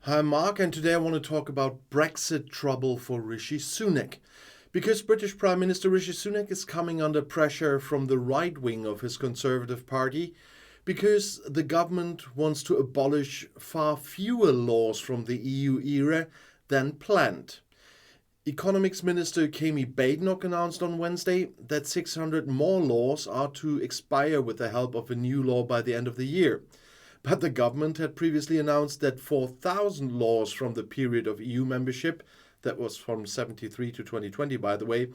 Hi, Mark, and today I want to talk about Brexit trouble for Rishi Sunak. Because British Prime Minister Rishi Sunak is coming under pressure from the right wing of his Conservative Party, because the government wants to abolish far fewer laws from the EU era than planned. Economics Minister Kemi Badenoch announced on Wednesday that 600 more laws are to expire with the help of a new law by the end of the year. But the government had previously announced that 4,000 laws from the period of EU membership, that was from 73 to 2020 by the way,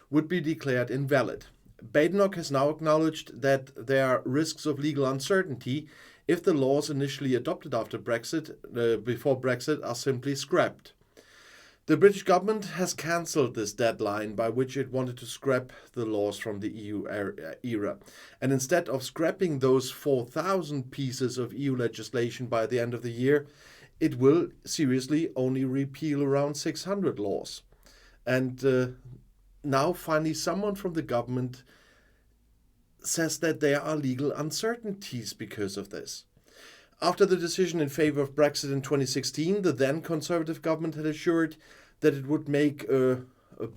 would be declared invalid. Badenoch has now acknowledged that there are risks of legal uncertainty if the laws initially adopted before Brexit are simply scrapped. The British government has cancelled this deadline by which it wanted to scrap the laws from the EU era. And instead of scrapping those 4,000 pieces of EU legislation by the end of the year, it will seriously only repeal around 600 laws. And now finally someone from the government says that there are legal uncertainties because of this. After the decision in favor of Brexit in 2016, the then Conservative government had assured that it would make a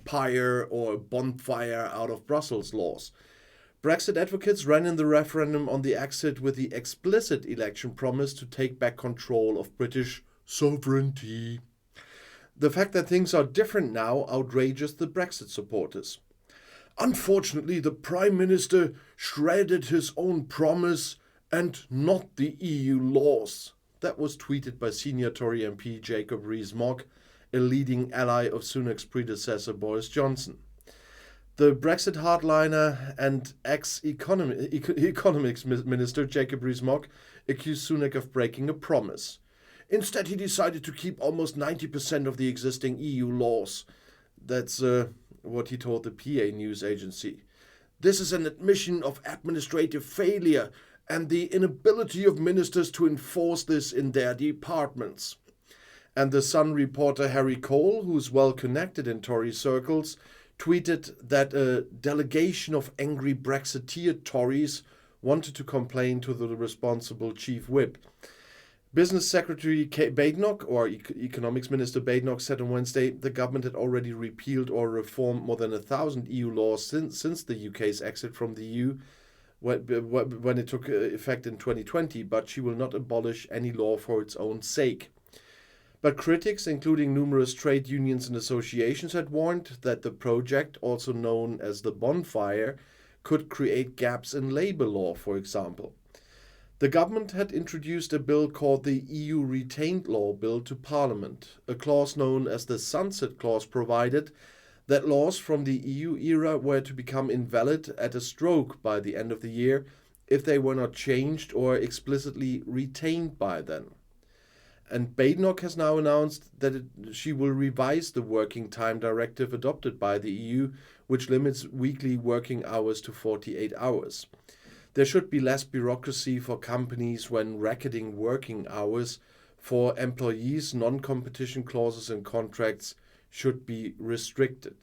pyre or a bonfire out of Brussels laws. Brexit advocates ran in the referendum on the exit with the explicit election promise to take back control of British sovereignty. The fact that things are different now outrages the Brexit supporters. Unfortunately, the Prime Minister shredded his own promise and not the EU laws. That was tweeted by senior Tory MP Jacob Rees-Mogg, a leading ally of Sunak's predecessor Boris Johnson. The Brexit hardliner and ex-economics minister Jacob Rees-Mogg accused Sunak of breaking a promise. Instead, he decided to keep almost 90% of the existing EU laws. That's what he told the PA news agency. This is an admission of administrative failure and the inability of ministers to enforce this in their departments. And the Sun reporter Harry Cole, who's well connected in Tory circles, tweeted that a delegation of angry Brexiteer Tories wanted to complain to the responsible chief whip. Business Secretary Badenoch, or Economics Minister Badenoch, said on Wednesday the government had already repealed or reformed more than 1,000 EU laws since the UK's exit from the EU, when it took effect in 2020, but she will not abolish any law for its own sake. But critics, including numerous trade unions and associations, had warned that the project, also known as the bonfire, could create gaps in labour law, for example. The government had introduced a bill called the EU Retained Law Bill to Parliament. A clause known as the Sunset Clause provided that laws from the EU era were to become invalid at a stroke by the end of the year if they were not changed or explicitly retained by then. And Badenoch has now announced that she will revise the Working Time Directive adopted by the EU, which limits weekly working hours to 48 hours. There should be less bureaucracy for companies when recording working hours. For employees, non-competition clauses in contracts should be restricted.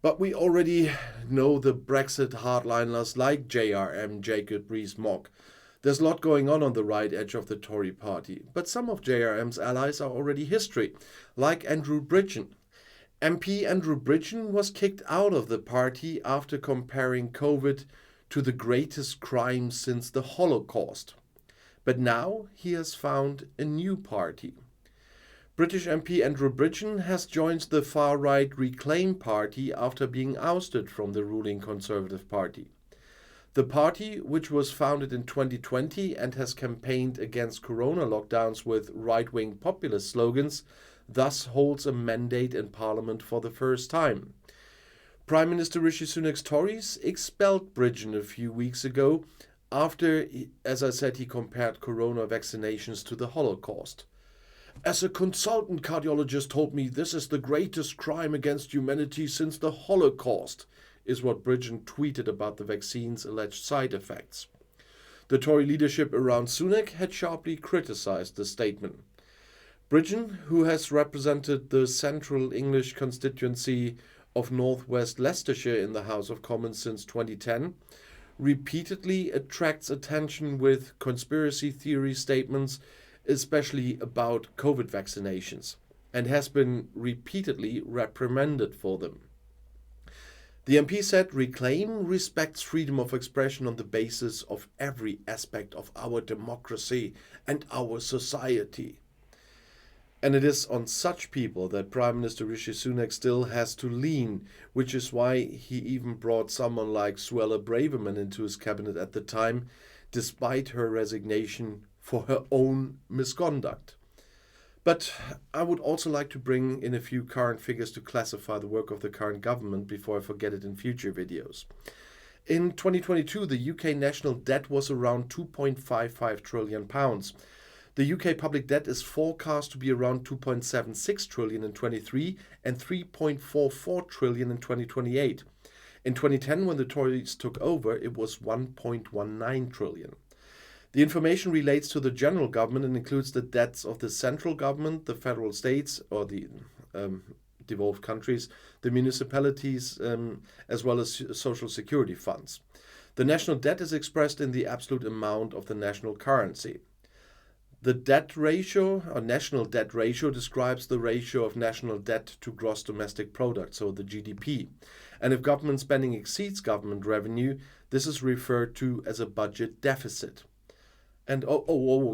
But we already know the Brexit hardliners like JRM, Jacob Rees-Mogg. There's a lot going on the right edge of the Tory party, but some of JRM's allies are already history, like Andrew Bridgen. MP Andrew Bridgen was kicked out of the party after comparing COVID to the greatest crime since the Holocaust. But now he has found a new party. British MP Andrew Bridgen has joined the far-right Reclaim Party after being ousted from the ruling Conservative Party. The party, which was founded in 2020 and has campaigned against corona lockdowns with right-wing populist slogans, thus holds a mandate in Parliament for the first time. Prime Minister Rishi Sunak's Tories expelled Bridgen a few weeks ago after, as I said, he compared corona vaccinations to the Holocaust. As a consultant cardiologist told me, this is the greatest crime against humanity since the Holocaust, is what Bridgen tweeted about the vaccine's alleged side effects. The Tory leadership around Sunak had sharply criticized the statement. Bridgen, who has represented the central English constituency of North West Leicestershire in the House of Commons since 2010, repeatedly attracts attention with conspiracy theory statements especially about COVID vaccinations, and has been repeatedly reprimanded for them. The MP said Reclaim respects freedom of expression on the basis of every aspect of our democracy and our society. And it is on such people that Prime Minister Rishi Sunak still has to lean, which is why he even brought someone like Suella Braverman into his cabinet at the time, despite her resignation for her own misconduct. But I would also like to bring in a few current figures to classify the work of the current government before I forget it in future videos. In 2022, the UK national debt was around £2.55 trillion. The UK public debt is forecast to be around 2.76 trillion in 23 and 3.44 trillion in 2028. In 2010, when the Tories took over, it was 1.19 trillion. The information relates to the general government and includes the debts of the central government, the federal states or the devolved countries, the municipalities, as well as social security funds. The national debt is expressed in the absolute amount of the national currency. The debt ratio, or national debt ratio, describes the ratio of national debt to gross domestic product, so the GDP. And if government spending exceeds government revenue, this is referred to as a budget deficit. And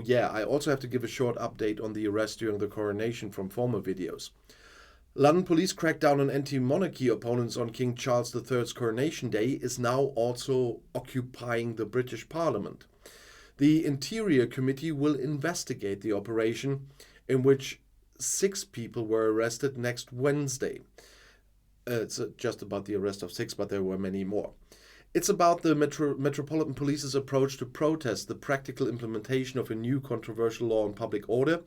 yeah, I also have to give a short update on the arrest during the coronation from former videos. London police crackdown on anti-monarchy opponents on King Charles III's coronation day is now also occupying the British Parliament. The Interior Committee will investigate the operation, in which 6 people were arrested next Wednesday. It's just about the arrest of 6, but there were many more. It's about the Metropolitan Police's approach to protest the practical implementation of a new controversial law on public order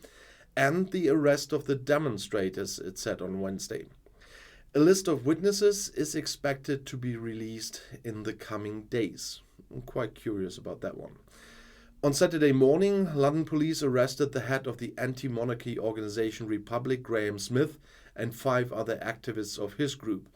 and the arrest of the demonstrators, it said on Wednesday. A list of witnesses is expected to be released in the coming days. I'm quite curious about that one. On Saturday morning, London police arrested the head of the anti-monarchy organisation Republic, Graham Smith, and 5 other activists of his group.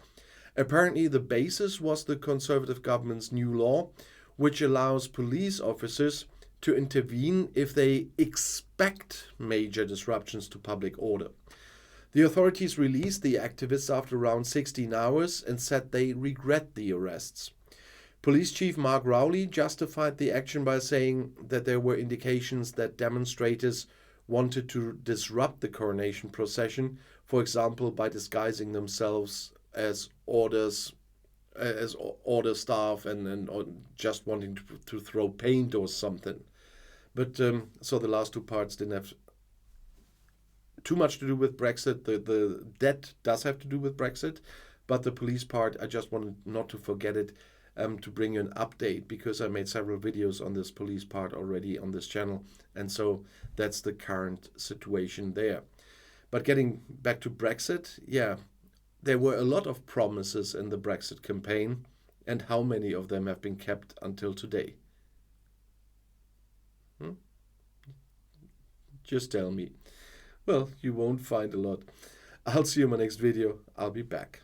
Apparently, the basis was the Conservative government's new law, which allows police officers to intervene if they expect major disruptions to order order. The authorities released the activists after around 16 hours and said they regret the arrests. Police Chief Mark Rowley justified the action by saying that there were indications that demonstrators wanted to disrupt the coronation procession, for example, by disguising themselves as order staff and or just wanting to throw paint or something. But so the last 2 parts didn't have too much to do with Brexit. The debt does have to do with Brexit, but the police part, I just wanted not to forget it. To bring you an update, because I made several videos on this police part already on this channel, and so that's the current situation there. But getting back to Brexit, yeah, there were a lot of promises in the Brexit campaign, and how many of them have been kept until today? Just tell me. Well, you won't find a lot. I'll see you in my next video. I'll be back.